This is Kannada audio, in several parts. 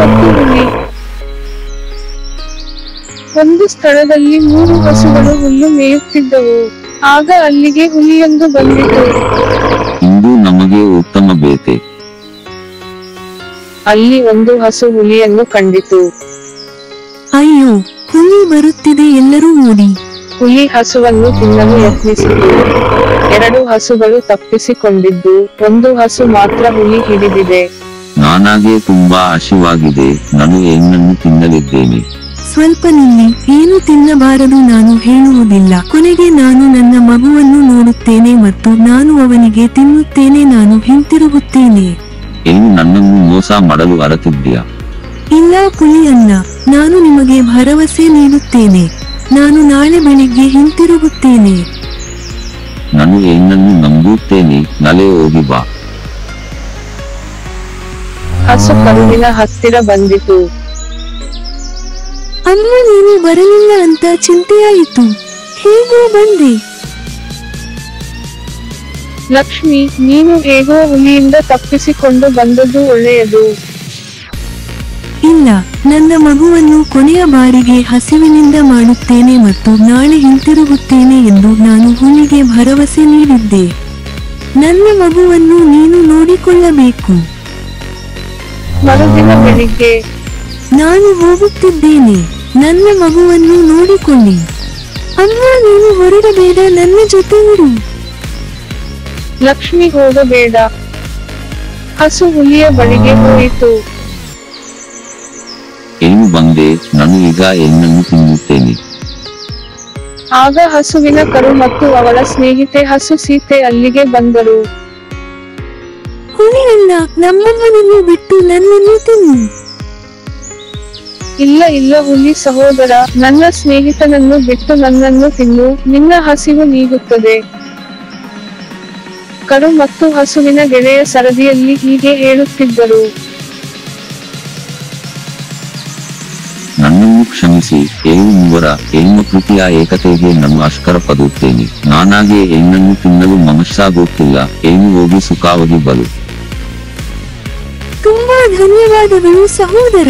ಮತ್ತು ಹುಲಿ. ಒಂದು ಸ್ಥಳದಲ್ಲಿ 3 ಹಸುಗಳು ಹುಲ್ಲು ಮೇಯುತ್ತಿದ್ದವು. ಆಗ ಅಲ್ಲಿಗೆ ಹುಲಿಯೊಂದು ಬಂದಿತು. ಇಂದು ನಮಗೆ ಉತ್ತಮ ಬೇಟೆ. ಅಲ್ಲಿ ಒಂದು ಹಸು ಹುಲಿಯನ್ನು ಕಂಡಿತು. ಅಯ್ಯೋ, ಹುಲಿ ಬರುತ್ತಿದೆ, ಎಲ್ಲರೂ ಓಡಿ. ಹುಲಿ ಹಸುವನ್ನು ತಿನ್ನಲು ಯತ್ನಿಸಿತು. 2 ಹಸುಗಳು ತಪ್ಪಿಸಿಕೊಂಡಿದ್ದು, ಒಂದು ಹಸು ಮಾತ್ರ ಹುಲಿ ಹಿಡಿದಿದೆ. ನನಗೆ ತುಂಬಾ ಹಸಿವಾಗಿದೆ, ನಾನು ಏನನ್ನು ತಿನ್ನಲಿದ್ದೇನೆ. ಸ್ವಲ್ಪ ನಿಲ್ಲಿ, ಏನು ತಿನ್ನಬಾರದು ನಾನು ಹೇಳುವುದಿಲ್ಲ. ಕೊನೆಗೆ ನಾನು ನನ್ನ ಮಗುವನ್ನು ನೋಡುತ್ತೇನೆ ಮತ್ತು ನಾನು ಅವನಿಗೆ ತಿನ್ನುತ್ತೇನೆ, ನಾನು ಹಿಂತಿರುಗುತ್ತೇನೆ. ಏನು ನನ್ನನ್ನು ಮೋಸ ಮಾಡಲು ಹೊರಟಿದ್ಯಾ? ಇಲ್ಲ ಹುಲಿ ಅಣ್ಣ, ನಾನು ನಿಮಗೆ ಭರವಸೆ ನೀಡುತ್ತೇನೆ, ನಾನು ನಾಳೆ ಬೆಳಿಗ್ಗೆ ಹಿಂತಿರುಗುತ್ತೇನೆ. ನಾನು ಏನನ್ನು ನಂಬುತ್ತೇನೆ, ನಾಳೆ ಹೋಗಿ ಬಾ. ಹಸು ಕರುವಿನ ಹತ್ತಿರ ಬಂದಿತು. ಅಮ್ಮ, ನೀನು ಬರಲಿಲ್ಲ ಅಂತ ಚಿಂತೆಯಾಯಿತು, ಹೇಗೋ ಬಂದೆ. ಲಕ್ಷ್ಮಿ, ನೀನು ಹೇಗೋ ಹುಲಿಯಿಂದ ತಪ್ಪಿಸಿಕೊಂಡು ಬಂದದ್ದು ಒಳ್ಳೆಯದು. ಇಲ್ಲ, ನನ್ನ ಮಗುವನ್ನು ಕೊನೆಯ ಬಾರಿಗೆ ಹಸಿವಿನಿಂದ ಮಾಡುತ್ತೇನೆ ಮತ್ತು ನಾಳೆ ಹಿಂತಿರುಗುತ್ತೇನೆ ಎಂದು ನಾನು ಹುಲಿಗೆ ಭರವಸೆ ನೀಡಿದ್ದೆ. ನನ್ನ ಮಗುವನ್ನು ನೀನು ನೋಡಿಕೊಳ್ಳಬೇಕು. ಮರುದಿನ ಬೆಳಿಗ್ಗೆ, ನಾನು ಹೋಗುತ್ತಿದ್ದೇನೆ, ನನ್ನ ಮಗುವನ್ನು ನೋಡಿಕೊಳ್ಳಿ. ಅಮ್ಮ, ನೀನು ಹೊರಡಬೇಡ, ನನ್ನ ಜೊತೆ ಇರು. ಲಕ್ಷ್ಮಿ ಹೋಗಬೇಡ. ಹಸು ಹುಲಿಯ ಬಳಿಗೆ ಹೋಯಿತು. ಏನು ಬಂದೆ, ನಾನು ಈಗ ಏನನ್ನು ತಿನ್ನುತ್ತೇನೆ. ಆಗ ಹಸುವಿನ ಕರು ಮತ್ತು ಅವಳ ಸ್ನೇಹಿತೆ ಹಸು ಸೀತೆ ಅಲ್ಲಿಗೆ ಬಂದರು. ಹುಲಿ ಅಣ್ಣ, ನಮ್ಮಮ್ಮನನ್ನು ಬಿಟ್ಟು ನನ್ನನ್ನು ತಿನ್ನು. ಇಲ್ಲ ಇಲ್ಲ ಹುಲಿ ಸಹೋದರ, ನನ್ನ ಸ್ನೇಹಿತನನ್ನು ಬಿಟ್ಟು ನನ್ನನ್ನು ತಿನ್ನು, ನಿನ್ನ ಹಸಿವು ನೀಗುತ್ತದೆ. ಕರು ಮತ್ತು ಹಸುವಿನ ಗೆಳೆಯ ಸರದಿಯಲ್ಲಿ ಹೀಗೆ ಹೇಳುತ್ತಿದ್ದರು. ನನ್ನನ್ನು ಕ್ಷಮಿಸಿ, ಮೂವರ ಹೆಣ್ಮಕೃತಿಯ ಏಕತೆಗೆ ನಾನು ಅಷ್ಕರಪಡುತ್ತೇನೆ. ನಾನಾಗೆ ಏನನ್ನು ತಿನ್ನಲು ಮನಸ್ಸಾಗುತ್ತಿಲ್ಲ, ಹೋಗಿ ಸುಖವಾಗಿ ಬಲು. ತುಂಬಾ ಧನ್ಯವಾದಗಳು ಸಹೋದರ.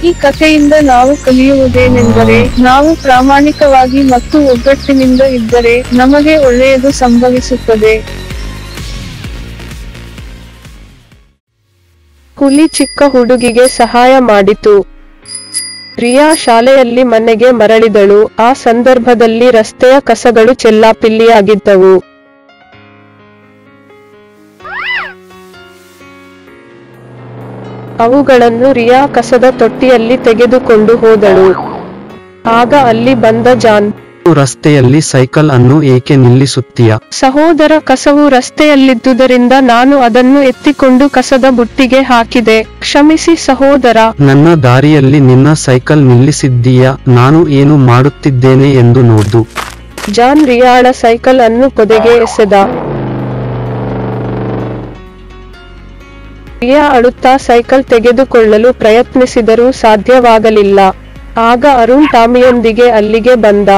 ಈ ಕಥೆಯಿಂದ ನಾವು ಕಲಿಯುವುದೇನೆಂದರೆ, ನಾವು ಪ್ರಾಮಾಣಿಕವಾಗಿ ಮತ್ತು ಒಗ್ಗಟ್ಟಿನಿಂದ ಇದ್ದರೆ ನಮಗೆ ಒಳ್ಳೆಯದು ಸಂಭವಿಸುತ್ತದೆ. ಹುಲಿ ಚಿಕ್ಕ ಹುಡುಗಿಗೆ ಸಹಾಯ ಮಾಡಿತು. ರಿಯಾ ಶಾಲೆಯಲ್ಲಿ ಮನೆಗೆ ಮರಳಿದಳು. ಆ ಸಂದರ್ಭದಲ್ಲಿ ರಸ್ತೆಯ ಕಸಗಳು ಚೆಲ್ಲಾಪಿಲ್ಲಿಯಾಗಿದ್ದವು. ಅವುಗಳನ್ನು ರಿಯಾ ಕಸದ ತೊಟ್ಟಿಯಲ್ಲಿ ತೆಗೆದುಕೊಂಡು ಹೋದಳು. ಆಗ ಅಲ್ಲಿ ಬಂದ ಜಾನ್, ರಸ್ತೆಯಲ್ಲಿ ಸೈಕಲ್ ಅನ್ನು ಏಕೆ ನಿಲ್ಲಿಸುತ್ತೀಯ? ಸಹೋದರ, ಕಸವು ರಸ್ತೆಯಲ್ಲಿದ್ದುದರಿಂದ ನಾನು ಅದನ್ನು ಎತ್ತಿಕೊಂಡು ಕಸದ ಬುಟ್ಟಿಗೆ ಹಾಕಿದೆ, ಕ್ಷಮಿಸಿ ಸಹೋದರ. ನನ್ನ ದಾರಿಯಲ್ಲಿ ನಿನ್ನ ಸೈಕಲ್ ನಿಲ್ಲಿಸಿದ್ದೀಯಾ? ನಾನು ಏನು ಮಾಡುತ್ತಿದ್ದೇನೆ ಎಂದು ನೋಡು. ಜಾನ್ ರಿಯಾಳ ಸೈಕಲ್ ಅನ್ನು ಪೊದೆಗೆ ಎಸೆದ. ರಿಯಾ ಅಳುತ್ತಾ ಸೈಕಲ್ ತೆಗೆದುಕೊಳ್ಳಲು ಪ್ರಯತ್ನಿಸಿದರೂ ಸಾಧ್ಯವಾಗಲಿಲ್ಲ. ಆಗ ಅರುಣ್ ಟಾಮಿಯೊಂದಿಗೆ ಅಲ್ಲಿಗೆ ಬಂದ.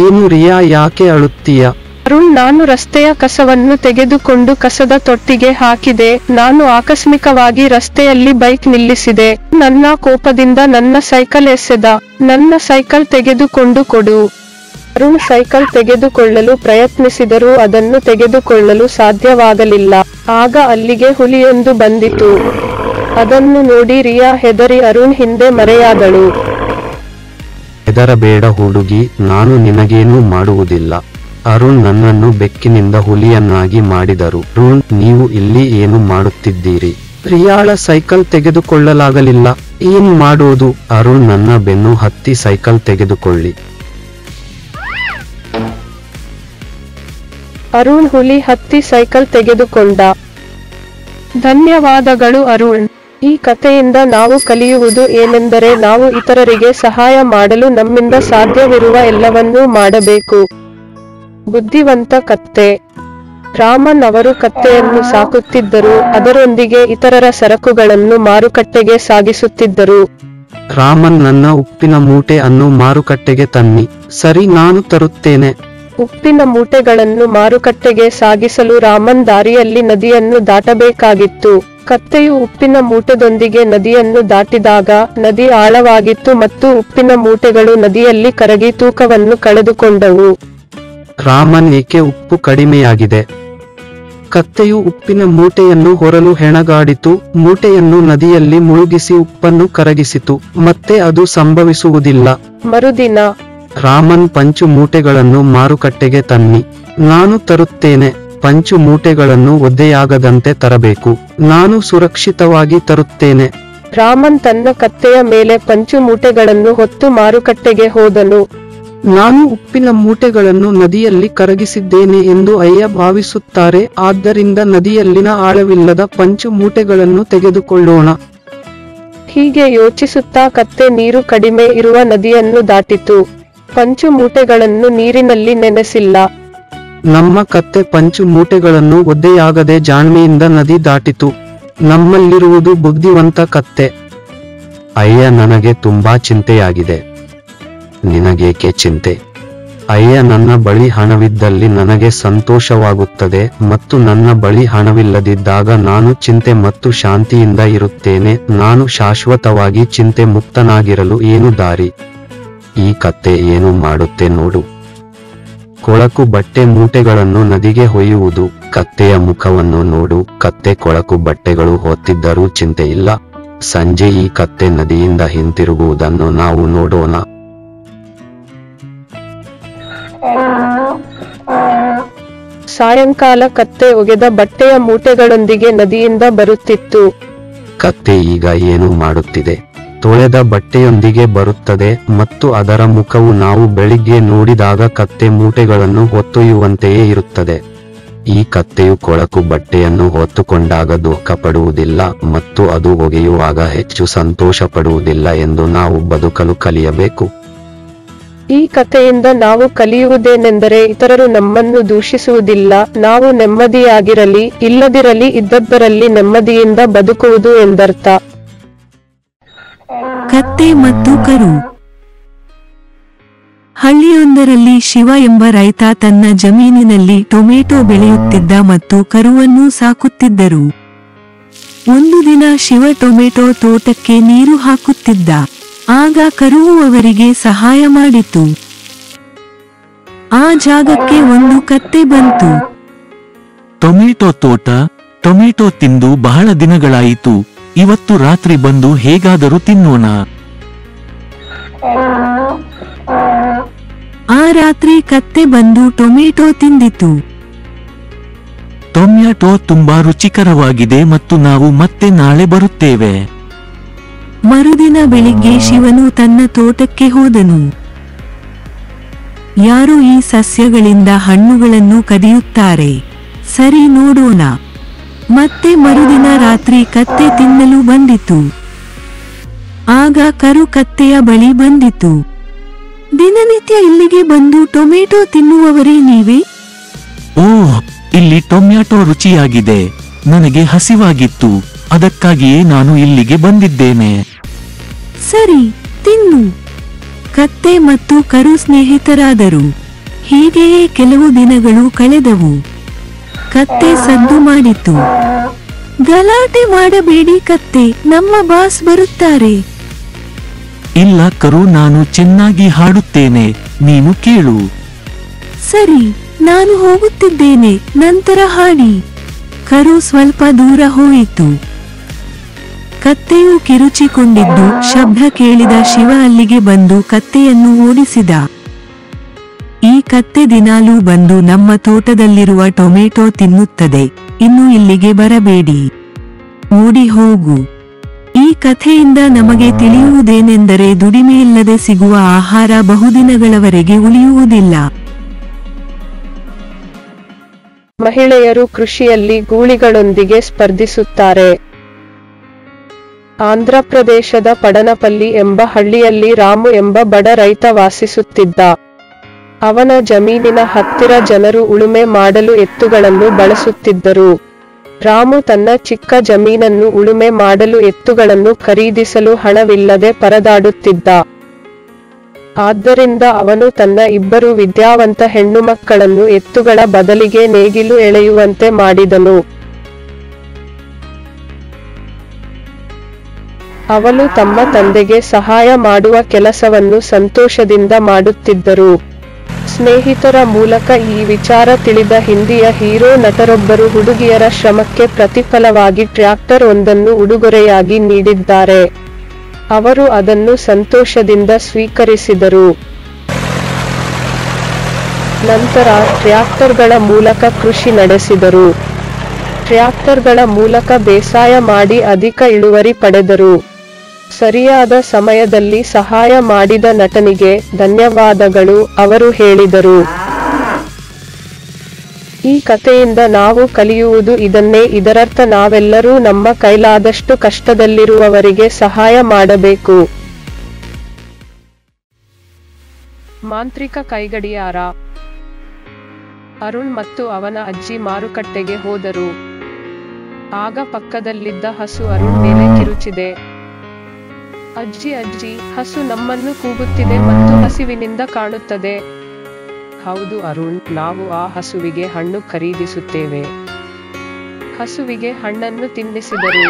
ಏನು ರಿಯಾ, ಯಾಕೆ ಅಳುತ್ತೀಯ? ಅರುಣ್, ನಾನು ರಸ್ತೆಯ ಕಸವನ್ನು ತೆಗೆದುಕೊಂಡು ಕಸದ ತೊಟ್ಟಿಗೆ ಹಾಕಿದೆ. ನಾನು ಆಕಸ್ಮಿಕವಾಗಿ ರಸ್ತೆಯಲ್ಲಿ ಬೈಕ್ ನಿಲ್ಲಿಸಿದೆ. ನನ್ನ ಕೋಪದಿಂದ ನನ್ನ ಸೈಕಲ್ ಎಸೆದ. ನನ್ನ ಸೈಕಲ್ ತೆಗೆದುಕೊಂಡು ಕೊಡು. ಅರುಣ್ ಸೈಕಲ್ ತೆಗೆದುಕೊಳ್ಳಲು ಪ್ರಯತ್ನಿಸಿದರೂ ಅದನ್ನು ತೆಗೆದುಕೊಳ್ಳಲು ಸಾಧ್ಯವಾಗಲಿಲ್ಲ. ಆಗ ಅಲ್ಲಿಗೆ ಹುಲಿಯೊಂದು ಬಂದಿತು. ಅದನ್ನು ನೋಡಿ ರಿಯಾ ಹೆದರಿ ಅರುಣ್ ಹಿಂದೆ ಮರೆಯಾದಳು. ಹೆದರಬೇಡ ಹುಡುಗಿ, ನಾನು ನಿನಗೇನೂ ಮಾಡುವುದಿಲ್ಲ. ಅರುಣ್ ನನ್ನನ್ನು ಬೆಕ್ಕಿನಿಂದ ಹುಲಿಯನ್ನಾಗಿ ಮಾಡಿದರು. ಅರುಣ್, ನೀವು ಇಲ್ಲಿ ಏನು ಮಾಡುತ್ತಿದ್ದೀರಿ? ರಿಯಾಳ ಸೈಕಲ್ ತೆಗೆದುಕೊಳ್ಳಲಾಗಲಿಲ್ಲ, ಏನು ಮಾಡೋದು? ಅರುಣ್ ನನ್ನ ಬೆನ್ನು ಹತ್ತಿ ಸೈಕಲ್ ತೆಗೆದುಕೊಳ್ಳಿ. ಅರುಣ್ ಹುಲಿ ಹತ್ತಿ ಸೈಕಲ್ ತೆಗೆದುಕೊಂಡ. ಧನ್ಯವಾದಗಳು ಅರುಣ್. ಈ ಕಥೆಯಿಂದ ನಾವು ಕಲಿಯುವುದು ಏನೆಂದರೆ, ನಾವು ಇತರರಿಗೆ ಸಹಾಯ ಮಾಡಲು ನಮ್ಮಿಂದ ಸಾಧ್ಯವಿರುವ ಎಲ್ಲವನ್ನೂ ಮಾಡಬೇಕು. ಬುದ್ಧಿವಂತ ಕತ್ತೆ. ರಾಮನ್ ಅವರು ಕತ್ತೆಯನ್ನು ಸಾಕುತ್ತಿದ್ದರು, ಅದರೊಂದಿಗೆ ಇತರರ ಸರಕುಗಳನ್ನು ಮಾರುಕಟ್ಟೆಗೆ ಸಾಗಿಸುತ್ತಿದ್ದರು. ರಾಮನ್, ನನ್ನ ಉಪ್ಪಿನ ಮೂಟೆ ಅನ್ನು ಮಾರುಕಟ್ಟೆಗೆ ತನ್ನಿ. ಸರಿ, ನಾನು ತರುತ್ತೇನೆ. ಉಪ್ಪಿನ ಮೂಟೆಗಳನ್ನು ಮಾರುಕಟ್ಟೆಗೆ ಸಾಗಿಸಲು ರಾಮನ್ ದಾರಿಯಲ್ಲಿ ನದಿಯನ್ನು ದಾಟಬೇಕಾಗಿತ್ತು. ಕತ್ತೆಯು ಉಪ್ಪಿನ ಮೂಟೆದೊಂದಿಗೆ ನದಿಯನ್ನು ದಾಟಿದಾಗ ನದಿ ಆಳವಾಗಿತ್ತು ಮತ್ತು ಉಪ್ಪಿನ ಮೂಟೆಗಳು ನದಿಯಲ್ಲಿ ಕರಗಿ ತೂಕವನ್ನು ಕಳೆದುಕೊಂಡವು. ರಾಮನ್, ಏಕೆ ಉಪ್ಪು ಕಡಿಮೆಯಾಗಿದೆ? ಕತ್ತೆಯು ಉಪ್ಪಿನ ಮೂಟೆಯನ್ನು ಹೊರಲು ಹೆಣಗಾಡಿತು, ಮೂಟೆಯನ್ನು ನದಿಯಲ್ಲಿ ಮುಳುಗಿಸಿ ಉಪ್ಪನ್ನು ಕರಗಿಸಿತು, ಮತ್ತೆ ಅದು ಸಂಭವಿಸುವುದಿಲ್ಲ. ಮರುದಿನ ರಾಮನ್, ಪಂಚು ಮೂಟೆಗಳನ್ನು ಮಾರುಕಟ್ಟೆಗೆ ತನ್ನಿ. ನಾನು ತರುತ್ತೇನೆ. ಪಂಚು ಮೂಟೆಗಳನ್ನು ಒದ್ದೆಯಾಗದಂತೆ ತರಬೇಕು. ನಾನು ಸುರಕ್ಷಿತವಾಗಿ ತರುತ್ತೇನೆ. ರಾಮನ್ ತನ್ನ ಕತ್ತೆಯ ಮೇಲೆ ಪಂಚು ಮೂಟೆಗಳನ್ನು ಹೊತ್ತು ಮಾರುಕಟ್ಟೆಗೆ ಹೋದನು. ನಾನು ಉಪ್ಪಿನ ಮೂಟೆಗಳನ್ನು ನದಿಯಲ್ಲಿ ಕರಗಿಸಿದ್ದೇನೆ ಎಂದು ಅಯ್ಯ ಭಾವಿಸುತ್ತಾರೆ, ಆದ್ದರಿಂದ ನದಿಯಲ್ಲಿನ ಆಳವಿಲ್ಲದ ಪಂಚು ಮೂಟೆಗಳನ್ನು ತೆಗೆದುಕೊಳ್ಳೋಣ. ಹೀಗೆ ಯೋಚಿಸುತ್ತಾ ಕತ್ತೆ ನೀರು ಕಡಿಮೆ ಇರುವ ನದಿಯನ್ನು ದಾಟಿತು. ಪಂಚು ಮೂಟೆಗಳನ್ನು ನೀರಿನಲ್ಲಿ ನೆನೆಸಿಲ್ಲ. ನಮ್ಮ ಕತ್ತೆ ಪಂಚು ಮೂಟೆಗಳನ್ನು ಒದ್ದೆಯಾಗದೆ ಜಾಣ್ಮೆಯಿಂದ ನದಿ ದಾಟಿತು. ನಮ್ಮಲ್ಲಿರುವುದು ಬುದ್ಧಿವಂತ ಕತ್ತೆ. ಅಯ್ಯ, ನನಗೆ ತುಂಬಾ ಚಿಂತೆಯಾಗಿದೆ. ನಿನಗೇಕೆ ಚಿಂತೆ? ಅಯ್ಯ, ನನ್ನ ಬಳಿ ಹಣವಿದ್ದಲ್ಲಿ ನನಗೆ ಸಂತೋಷವಾಗುತ್ತದೆ ಮತ್ತು ನನ್ನ ಬಳಿ ಹಣವಿಲ್ಲದಿದ್ದಾಗ ನಾನು ಚಿಂತೆ ಮತ್ತು ಶಾಂತಿಯಿಂದ ಇರುತ್ತೇನೆ. ನಾನು ಶಾಶ್ವತವಾಗಿ ಚಿಂತೆ ಮುಕ್ತನಾಗಿರಲು ಏನು ದಾರಿ? ಈ ಕತ್ತೆ ಏನು ಮಾಡುತ್ತೆ ನೋಡು. ಕೊಳಕು ಬಟ್ಟೆ ಮೂಟೆಗಳನ್ನು ನದಿಗೆ ಹೊಯ್ಯುವುದು. ಕತ್ತೆಯ ಮುಖವನ್ನು ನೋಡು. ಕತ್ತೆ ಕೊಳಕು ಬಟ್ಟೆಗಳು ಹೊತ್ತಿದ್ದರೂ ಚಿಂತೆ ಇಲ್ಲ. ಸಂಜೆ ಈ ಕತ್ತೆ ನದಿಯಿಂದ ಹಿಂತಿರುಗುವುದನ್ನು ನಾವು ನೋಡೋಣ. ಸಾಯಂಕಾಲ ಕತ್ತೆ ಒಗೆದ ಬಟ್ಟೆಯ ಮೂಟೆಗಳೊಂದಿಗೆ ನದಿಯಿಂದ ಬರುತ್ತಿತ್ತು. ಕತ್ತೆ ಈಗ ಏನು ಮಾಡುತ್ತಿದೆ? ತೊಳೆದ ಬಟ್ಟೆಯೊಂದಿಗೆ ಬರುತ್ತದೆ ಮತ್ತು ಅದರ ಮುಖವು ನಾವು ಬೆಳಿಗ್ಗೆ ನೋಡಿದಾಗ ಕತ್ತೆ ಮೂಟೆಗಳನ್ನು ಹೊತ್ತೊಯ್ಯುವಂತೆಯೇ ಇರುತ್ತದೆ. ಈ ಕತ್ತೆಯು ಕೊಳಕು ಬಟ್ಟೆಯನ್ನು ಹೊತ್ತುಕೊಂಡಾಗ ದುಃಖಪಡುವುದಿಲ್ಲ ಮತ್ತು ಅದು ಒಗೆಯುವಾಗ ಹೆಚ್ಚು ಸಂತೋಷ ಪಡುವುದಿಲ್ಲ ಎಂದು ನಾವು ಬದುಕಲು ಕಲಿಯಬೇಕು. ಈ ಕಥೆಯಿಂದ ನಾವು ಕಲಿಯುವುದೇನೆಂದರೆ, ಇತರರು ನಮ್ಮನ್ನು ದೂಷಿಸುವುದಿಲ್ಲ, ನಾವು ನೆಮ್ಮದಿಯಾಗಿರಲಿ ಇಲ್ಲದಿರಲಿ ಇದ್ದದ್ದರಲ್ಲಿ ನೆಮ್ಮದಿಯಿಂದ ಬದುಕುವುದು ಎಂದರ್ಥ. ಕತ್ತೆ ಮತ್ತು ಕರು. ಹಳ್ಳಿಯೊಂದರಲ್ಲಿ ಶಿವ ಎಂಬ ರೈತ ತನ್ನ ಜಮೀನಿನಲ್ಲಿ ಟೊಮೆಟೊ ಬೆಳೆಯುತ್ತಿದ್ದ ಮತ್ತು ಕರುವನ್ನು ಸಾಕುತ್ತಿದ್ದರು. ಒಂದು ದಿನ ಶಿವ ಟೊಮೆಟೊ ತೋಟಕ್ಕೆ ನೀರು ಹಾಕುತ್ತಿದ್ದ. ಆಗ ಕರುವು ಅವರಿಗೆ ಸಹಾಯ ಮಾಡಿತು. ಆ ಜಾಗಕ್ಕೆ ಒಂದು ಕತ್ತೆ ಬಂತು. ಟೊಮೆಟೊ ತೋಟ, ಟೊಮೆಟೊ ತಿಂದು ಬಹಳ ದಿನಗಳಾಯಿತು. ಇವತ್ತು ರಾತ್ರಿ ಬಂದು ಹೇಗಾದರೂ ತಿನ್ನೋಣ. ಆ ರಾತ್ರಿ ಕತ್ತೆ ಬಂದು ಟೊಮೆಟೊ ತಿಂದಿತು. ಟೊಮ್ಯಾಟೊ ತುಂಬಾ ರುಚಿಕರವಾಗಿದೆ ಮತ್ತು ನಾವು ಮತ್ತೆ ನಾಳೆ ಬರುತ್ತೇವೆ. ಮರುದಿನ ಬೆಳಿಗ್ಗೆ ಶಿವನು ತನ್ನ ತೋಟಕ್ಕೆ ಹೋದನು. ಯಾರು ಈ ಸಸ್ಯಗಳಿಂದ ಹಣ್ಣುಗಳನ್ನು ಕದಿಯುತ್ತಾರೆ? ಸರಿ, ನೋಡೋಣ. ಮತ್ತೆ ಮರುದಿನ ರಾತ್ರಿ ಕತ್ತೆ ತಿನ್ನಲು ಬಂದಿತು. ಆಗ ಕರು ಕತ್ತೆಯ ಬಳಿ ಬಂದಿತು. ದಿನನಿತ್ಯ ಇಲ್ಲಿಗೆ ಬಂದು ಟೊಮೆಟೊ ತಿನ್ನುವವರೇ ನೀವೇ? ಓಹ್, ಇಲ್ಲಿ ಟೊಮ್ಯಾಟೊ ರುಚಿಯಾಗಿದೆ. ನನಗೆ ಹಸಿವಾಗಿತ್ತು, ಅದಕ್ಕಾಗಿಯೇ ನಾನು ಇಲ್ಲಿಗೆ ಬಂದಿದ್ದೇನೆ. ಸರಿ, ತಿನ್ನು. ಕತ್ತೆ ಮತ್ತು ಕರು ಸ್ನೇಹಿತರಾದರು. ಹೀಗೆಯೇ ಕೆಲವು ದಿನಗಳು ಕಳೆದವು. ಕತ್ತೆ ಸದ್ದು ಮಾಡಿತು. ಗಲಾಟೆ ಮಾಡಬೇಡಿ ಕತ್ತೆ, ನಮ್ಮ ಬಾಸ್ ಬರುತ್ತಾರೆ. ಇಲ್ಲ ಕರು, ನಾನು ಚೆನ್ನಾಗಿ ಹಾಡುತ್ತೇನೆ, ನೀನು ಕೇಳು. ಸರಿ, ನಾನು ಹೋಗುತ್ತಿದ್ದೇನೆ, ನಂತರ ಹಾಡಿ. ಕರು ಸ್ವಲ್ಪ ದೂರ ಹೋಯಿತು. ಕತ್ತೆಯು ಕಿರುಚಿಕೊಂಡಿದ್ದು ಶಬ್ದ ಕೇಳಿದ ಶಿವ ಅಲ್ಲಿಗೆ ಬಂದು ಕತ್ತೆಯನ್ನು ಓಡಿಸಿದ. ಈ ಕತ್ತೆ ದಿನಾಲೂ ಬಂದು ನಮ್ಮ ತೋಟದಲ್ಲಿರುವ ಟೊಮೆಟೊ ತಿನ್ನುತ್ತದೆ. ಇನ್ನು ಇಲ್ಲಿಗೆ ಬರಬೇಡಿ, ಓಡಿ ಹೋಗು. ಈ ಕಥೆಯಿಂದ ನಮಗೆ ತಿಳಿಯುವುದೇನೆಂದರೆ, ದುಡಿಮೆಯಿಲ್ಲದೆ ಸಿಗುವ ಆಹಾರ ಬಹುದಿನಗಳವರೆಗೆ ಉಳಿಯುವುದಿಲ್ಲ. ಮಹಿಳೆಯರು ಕೃಷಿಯಲ್ಲಿ ಗೂಳಿಗಳೊಂದಿಗೆ ಸ್ಪರ್ಧಿಸುತ್ತಾರೆ. ಆಂಧ್ರಪ್ರದೇಶದ ಪಡನಪಲ್ಲಿ ಎಂಬ ಹಳ್ಳಿಯಲ್ಲಿ ರಾಮು ಎಂಬ ಬಡ ರೈತ ವಾಸಿಸುತ್ತಿದ್ದ. ಅವನ ಜಮೀನಿನ ಹತ್ತಿರ ಜನರು ಉಳುಮೆ ಮಾಡಲು ಎತ್ತುಗಳನ್ನು ಬಳಸುತ್ತಿದ್ದರು. ರಾಮು ತನ್ನ ಚಿಕ್ಕ ಜಮೀನನ್ನು ಉಳುಮೆ ಮಾಡಲು ಎತ್ತುಗಳನ್ನು ಖರೀದಿಸಲು ಹಣವಿಲ್ಲದೆ ಪರದಾಡುತ್ತಿದ್ದ. ಆದ್ದರಿಂದ ಅವನು ತನ್ನ 2 ವಿದ್ಯಾವಂತ ಹೆಣ್ಣುಮಕ್ಕಳನ್ನು ಎತ್ತುಗಳ ಬದಲಿಗೆ ನೇಗಿಲು ಎಳೆಯುವಂತೆ ಮಾಡಿದನು. ಅವಳು ತಮ್ಮ ತಂದೆಗೆ ಸಹಾಯ ಮಾಡುವ ಕೆಲಸವನ್ನು ಸಂತೋಷದಿಂದ ಮಾಡುತ್ತಿದ್ದರು. ಸ್ನೇಹಿತರ ಮೂಲಕ ಈ ವಿಚಾರ ತಿಳಿದ ಹಿಂದಿಯ ಹೀರೋ ನಟರೊಬ್ಬರು ಹುಡುಗಿಯರ ಶ್ರಮಕ್ಕೆ ಪ್ರತಿಫಲವಾಗಿ ಟ್ರ್ಯಾಕ್ಟರ್ ಒಂದನ್ನು ಉಡುಗೊರೆಯಾಗಿ ನೀಡಿದ್ದಾರೆ. ಅವರು ಅದನ್ನು ಸಂತೋಷದಿಂದ ಸ್ವೀಕರಿಸಿದರು. ನಂತರ ಟ್ರ್ಯಾಕ್ಟರ್ಗಳ ಮೂಲಕ ಕೃಷಿ ನಡೆಸಿದರು. ಟ್ರ್ಯಾಕ್ಟರ್ಗಳ ಮೂಲಕ ಬೇಸಾಯ ಮಾಡಿ ಅಧಿಕ ಇಳುವರಿ ಪಡೆದರು. ಸರಿಯಾದ ಸಮಯದಲ್ಲಿ ಸಹಾಯ ಮಾಡಿದ ನಟನಿಗೆ ಧನ್ಯವಾದಗಳು, ಅವರು ಹೇಳಿದರು. ಈ ಕಥೆಯಿಂದ ನಾವು ಕಲಿಯುವುದು ಇದನ್ನೇ. ಇದರರ್ಥ ನಾವೆಲ್ಲರೂ ನಮ್ಮ ಕೈಲಾದಷ್ಟು ಕಷ್ಟದಲ್ಲಿರುವವರಿಗೆ ಸಹಾಯ ಮಾಡಬೇಕು. ಮಾಂತ್ರಿಕ ಕೈಗಡಿಯಾರ. ಅರುಣ್ ಮತ್ತು ಅವನ ಅಜ್ಜಿ ಮಾರುಕಟ್ಟೆಗೆ ಹೋದರು. ಆಗ ಪಕ್ಕದಲ್ಲಿದ್ದ ಹಸು ಅರುಣ್ ಮೇಲೆ ಕಿರುಚಿದೆ. ಅಜ್ಜಿ, ಹಸು ನಮ್ಮನ್ನು ಕೂಗುತ್ತಿದೆ ಮತ್ತು ಹಸಿವಿನಿಂದ ಕಾಣುತ್ತದೆ. ಹೌದು ಅರುಣ್, ನಾವು ಆ ಹಸುವಿಗೆ ಹಣ್ಣು ಖರೀದಿಸುತ್ತೇವೆ. ಹಸುವಿಗೆ ಹಣ್ಣನ್ನು ತಿನ್ನಿಸಿದರು.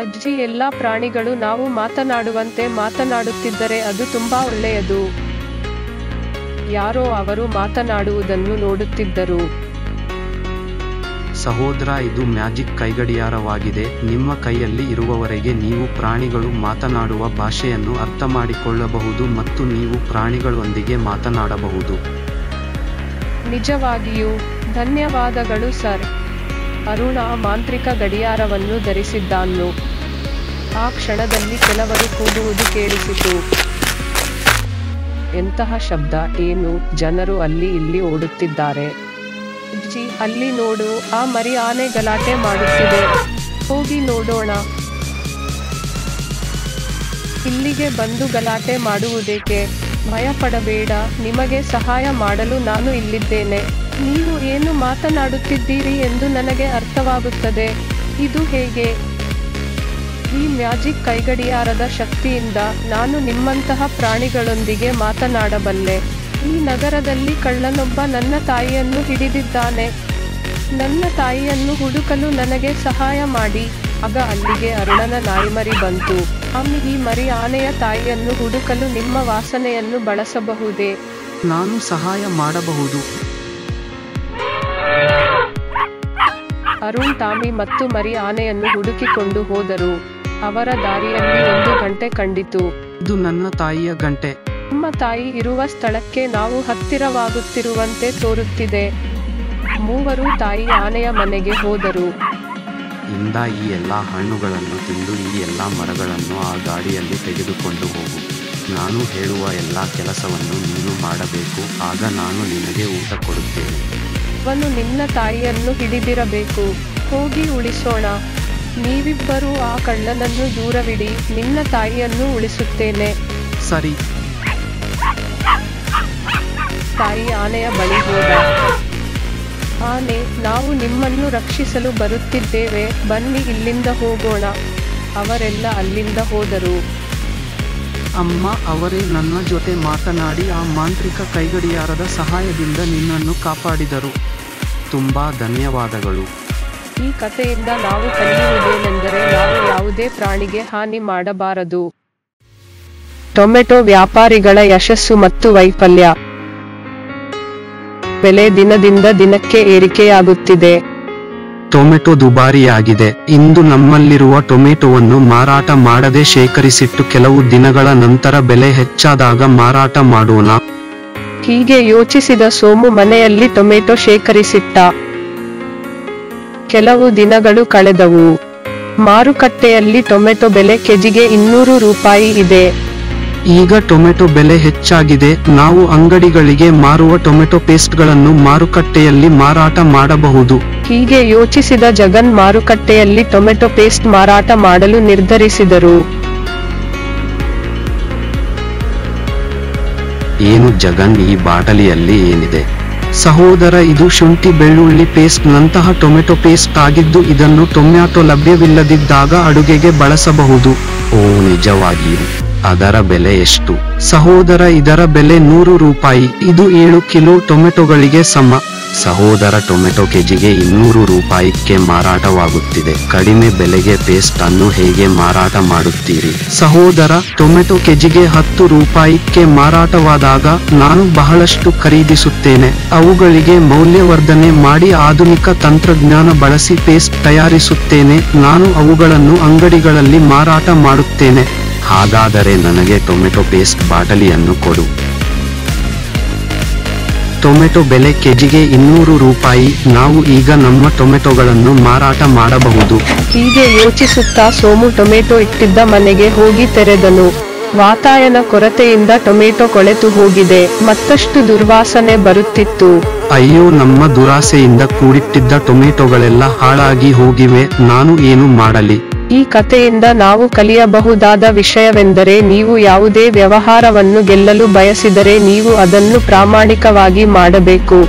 ಅಜ್ಜಿ, ಎಲ್ಲಾ ಪ್ರಾಣಿಗಳು ನಾವು ಮಾತನಾಡುವಂತೆ ಮಾತನಾಡುತ್ತಿದ್ದರೆ ಅದು ತುಂಬಾ ಒಳ್ಳೆಯದು. ಯಾರೋ ಅವರು ಮಾತನಾಡುವುದನ್ನು ನೋಡುತ್ತಿದ್ದರು. ಸಹೋದರ, ಇದು ಮ್ಯಾಜಿಕ್ ಕೈಗಡಿಯಾರವಾಗಿದೆ. ನಿಮ್ಮ ಕೈಯಲ್ಲಿ ಇರುವವರೆಗೆ ನೀವು ಪ್ರಾಣಿಗಳು ಮಾತನಾಡುವ ಭಾಷೆಯನ್ನು ಅರ್ಥಮಾಡಿಕೊಳ್ಳಬಹುದು ಮತ್ತು ನೀವು ಪ್ರಾಣಿಗಳೊಂದಿಗೆ ಮಾತನಾಡಬಹುದು. ನಿಜವಾಗಿಯೂ ಧನ್ಯವಾದಗಳು ಸರ್. ಅರುಣ ಆ ಮಾಂತ್ರಿಕ ಗಡಿಯಾರವನ್ನು ಧರಿಸಿದ್ದಾನು. ಆ ಕ್ಷಣದಲ್ಲಿ ಕೆಲವರು ಕೂಗುವುದು ಕೇಳಿಸಿತು. ಎಂತಹ ಶಬ್ದ, ಏನು? ಜನರು ಅಲ್ಲಿ ಇಲ್ಲಿ ಓಡುತ್ತಿದ್ದಾರೆ. ಅಜ್ಜಿ, ಅಲ್ಲಿ ನೋಡು, ಆ ಮರಿ ಆನೆ ಗಲಾಟೆ ಮಾಡುತ್ತಿದೆ. ಹೋಗಿ ನೋಡೋಣ. ಇಲ್ಲಿಗೆ ಬಂದು ಗಲಾಟೆ ಮಾಡುವುದೇಕೆ? ಭಯಪಡಬೇಡ, ನಿಮಗೆ ಸಹಾಯ ಮಾಡಲು ನಾನು ಇಲ್ಲಿದ್ದೇನೆ. ನೀವು ಏನು ಮಾತನಾಡುತ್ತಿದ್ದೀರಿ ಎಂದು ನನಗೆ ಅರ್ಥವಾಗುತ್ತದೆ. ಇದು ಹೇಗೆ? ಈ ಮ್ಯಾಜಿಕ್ ಕೈಗಡಿಯಾರದ ಶಕ್ತಿಯಿಂದ ನಾನು ನಿಮ್ಮಂತಹ ಪ್ರಾಣಿಗಳೊಂದಿಗೆ ಮಾತನಾಡಬಲ್ಲೆ. ಈ ನಗರದಲ್ಲಿ ಕಳ್ಳನೊಬ್ಬ ನನ್ನ ತಾಯಿಯನ್ನು ಹಿಡಿದಿದ್ದಾನೆ. ನನ್ನ ತಾಯಿಯನ್ನು ಹುಡುಕಲು ನನಗೆ ಸಹಾಯ ಮಾಡಿ. ಆಗ ಅಲ್ಲಿಗೆ ಅರುಣನ ನಾಯಿಮರಿ ಬಂತು. ಈ ಮರಿ ಆನೆಯ ತಾಯಿಯನ್ನು ಹುಡುಕಲು ನಿಮ್ಮ ವಾಸನೆಯನ್ನು ಬಳಸಬಹುದೇ? ನಾನು ಸಹಾಯ ಮಾಡಬಹುದು. ಅರುಣ್ ಟಾಮಿ ಮತ್ತು ಮರಿ ಆನೆಯನ್ನು ಹುಡುಕಿಕೊಂಡು ಹೋದರು. ಅವರ ದಾರಿಯಲ್ಲಿ 1 ಗಂಟೆ ಕಂಡಿತು. ಇದು ನನ್ನ ತಾಯಿಯ ಗಂಟೆ. ನಮ್ಮ ತಾಯಿ ಇರುವ ಸ್ಥಳಕ್ಕೆ ನಾವು ಹತ್ತಿರವಾಗುತ್ತಿರುವಂತೆ ತೋರುತ್ತಿದೆ. ಮೂವರು ತಾಯಿ ಆನೆಯ ಮನೆಗೆ ಹೋದರು. ಇಂದ ಈ ಎಲ್ಲ ಹಣ್ಣುಗಳನ್ನು ತಿಂದು ಈ ಎಲ್ಲ ಮರಗಳನ್ನು ಆ ಗಾಡಿಯಲ್ಲಿ ತೆಗೆದುಕೊಂಡು ಹೋಗು. ನಾನು ಹೇಳುವ ಎಲ್ಲ ಕೆಲಸವನ್ನು ನೀನು ಮಾಡಬೇಕು. ಆಗ ನಾನು ನಿನಗೆ ಊಟ ಕೊಡುತ್ತೇನೆ. ಅವನು ನಿನ್ನ ತಾಯಿಯನ್ನು ಹಿಡಿದಿರಬೇಕು. ಹೋಗಿ ಉಳಿಸೋಣ. ನೀವಿಬ್ಬರೂ ಆ ಕಳ್ಳನನ್ನು ದೂರವಿಡಿ. ನಿನ್ನ ತಾಯಿಯನ್ನು ಉಳಿಸುತ್ತೇನೆ. ಸರಿ. ತಾಯಿ ಆನೆಯ ಬಳಿ ಹೋದ. ಆನೆ, ನಾವು ನಿಮ್ಮನ್ನು ರಕ್ಷಿಸಲು ಬರುತ್ತಿದ್ದೇವೆ, ಬನ್ನಿ ಇಲ್ಲಿಂದ ಹೋಗೋಣ. ಅವರೆಲ್ಲ ಅಲ್ಲಿಂದ ಹೋದರು. ಅಮ್ಮ ಅವರೇ ನನ್ನ ಜೊತೆ ಮಾತನಾಡಿ ಆ ಮಾಂತ್ರಿಕ ಕೈಗಡಿಯಾರದ ಸಹಾಯದಿಂದ ನಿನ್ನನ್ನು ಕಾಪಾಡಿದರು. ತುಂಬಾ ಧನ್ಯವಾದಗಳು. ಈ ಕಥೆಯಿಂದ ನಾವು ಕಲಿಯುವುದೇನೆಂದರೆ ನಾವು ಯಾವುದೇ ಪ್ರಾಣಿಗೆ ಹಾನಿ ಮಾಡಬಾರದು. ಟೊಮೆಟೊ ವ್ಯಾಪಾರಿಗಳ ಯಶಸ್ಸು ಮತ್ತು ವೈಫಲ್ಯ. ಬೆಲೆ ದಿನದಿಂದ ದಿನಕ್ಕೆ ಏರಿಕೆಯಾಗುತ್ತಿದೆ. ಟೊಮೆಟೊ ದುಬಾರಿಯಾಗಿದೆ. ಇಂದು ನಮ್ಮಲ್ಲಿರುವ ಟೊಮೆಟೊವನ್ನು ಮಾರಾಟ ಮಾಡದೆ ಶೇಖರಿಸಿಟ್ಟು ಕೆಲವು ದಿನಗಳ ನಂತರ ಬೆಲೆ ಹೆಚ್ಚಾದಾಗ ಮಾರಾಟ ಮಾಡೋಣ. ಹೀಗೆ ಯೋಚಿಸಿದ ಸೋಮು ಮನೆಯಲ್ಲಿ ಟೊಮೆಟೊ ಶೇಖರಿಸಿಟ್ಟ. ಕೆಲವು ದಿನಗಳು ಕಳೆದವು. ಮಾರುಕಟ್ಟೆಯಲ್ಲಿ ಟೊಮೆಟೊ ಬೆಲೆ ಕೆಜಿಗೆ 200 ರೂಪಾಯಿ ಇದೆ. ಈಗ ಟೊಮೆಟೊ ಬೆಲೆ ಹೆಚ್ಚಾಗಿದೆ. ನಾವು ಅಂಗಡಿಗಳಿಗೆ ಮಾರುವ ಟೊಮೆಟೊ ಪೇಸ್ಟ್ಗಳನ್ನು ಮಾರುಕಟ್ಟೆಯಲ್ಲಿ ಮಾರಾಟ ಮಾಡಬಹುದು. ಹೀಗೆ ಯೋಚಿಸಿದ ಜಗನ್ ಮಾರುಕಟ್ಟೆಯಲ್ಲಿ ಟೊಮೆಟೊ ಪೇಸ್ಟ್ ಮಾರಾಟ ಮಾಡಲು ನಿರ್ಧರಿಸಿದರು. ಏನು ಜಗನ್, ಈ ಬಾಟಲಿಯಲ್ಲಿ ಏನಿದೆ? ಸಹೋದರ, ಇದು ಶುಂಠಿ ಬೆಳ್ಳುಳ್ಳಿ ಪೇಸ್ಟ್ ನಂತಹ ಟೊಮೆಟೊ ಪೇಸ್ಟ್ ಆಗಿದ್ದು ಇದನ್ನು ಟೊಮ್ಯಾಟೊ ಲಭ್ಯವಿಲ್ಲದಿದ್ದಾಗ ಅಡುಗೆಗೆ ಬಳಸಬಹುದು. ಓ, ನಿಜವಾಗಿಯೂ? ಅದರ ಬೆಲೆ ಎಷ್ಟು? ಸಹೋದರ, ಇದರ ಬೆಲೆ 100 ರೂಪಾಯಿ. ಇದು 7 ಕಿಲೋ ಟೊಮೆಟೊಗಳಿಗೆ ಸಮ. ಸಹೋದರ, ಟೊಮೆಟೊ ಕೆಜಿಗೆ 200 ರೂಪಾಯಿಗೆ ಮಾರಾಟವಾಗುತ್ತಿದೆ. ಕಡಿಮೆ ಬೆಲೆಗೆ ಪೇಸ್ಟ್ ಅನ್ನು ಹೇಗೆ ಮಾರಾಟ ಮಾಡುತ್ತೀರಿ? ಸಹೋದರ, ಟೊಮೆಟೊ ಕೆಜಿಗೆ 10 ರೂಪಾಯಿಗೆ ಮಾರಾಟವಾದಾಗ ನಾನು ಬಹಳಷ್ಟು ಖರೀದಿಸುತ್ತೇನೆ. ಅವುಗಳಿಗೆ ಮೌಲ್ಯವರ್ಧನೆ ಮಾಡಿ ಆಧುನಿಕ ತಂತ್ರಜ್ಞಾನ ಬಳಸಿ ಪೇಸ್ಟ್ ತಯಾರಿಸುತ್ತೇನೆ. ನಾನು ಅವುಗಳನ್ನು ಅಂಗಡಿಗಳಲ್ಲಿ ಮಾರಾಟ ಮಾಡುತ್ತೇನೆ. ಹಾಗಾದರೆ ನನಗೆ ಟೊಮೆಟೊ ಪೇಸ್ಟ್ ಬಾಟಲಿಯನ್ನು ಕೊಡು. ಟೊಮೆಟೊ ಬೆಲೆ ಕೆಜಿಗೆ 200 ರೂಪಾಯಿ. ನಾವು ಈಗ ನಮ್ಮ ಟೊಮೆಟೊಗಳನ್ನು ಮಾರಾಟ ಮಾಡಬಹುದು. ಹೀಗೆ ಯೋಚಿಸುತ್ತಾ ಸೋಮು ಟೊಮೆಟೊ ಇಟ್ಟಿದ್ದ ಮನೆಗೆ ಹೋಗಿ ತೆರೆದನು. ವಾತಾಯನ ಕೊರತೆಯಿಂದ ಟೊಮೆಟೊ ಕೊಳೆತು ಹೋಗಿದೆ. ಮತ್ತಷ್ಟು ದುರ್ವಾಸನೆ ಬರುತ್ತಿತ್ತು. ಅಯ್ಯೋ, ನಮ್ಮ ದುರಾಸೆಯಿಂದ ಕೂಡಿಟ್ಟಿದ್ದ ಟೊಮೆಟೊಗಳೆಲ್ಲ ಹಾಳಾಗಿ ಹೋಗಿವೆ. ನಾನು ಏನು ಮಾಡಲಿ? ಈ ಕಥೆಯಿಂದ ನಾವು ಕಲಿಯಬಹುದಾದ ವಿಷಯವೆಂದರೆ, ನೀವು ಯಾವುದೇ ವ್ಯವಹಾರವನ್ನು ಗೆಲ್ಲಲು ಬಯಸಿದರೆ ನೀವು ಅದನ್ನು ಪ್ರಾಮಾಣಿಕವಾಗಿ ಮಾಡಬೇಕು.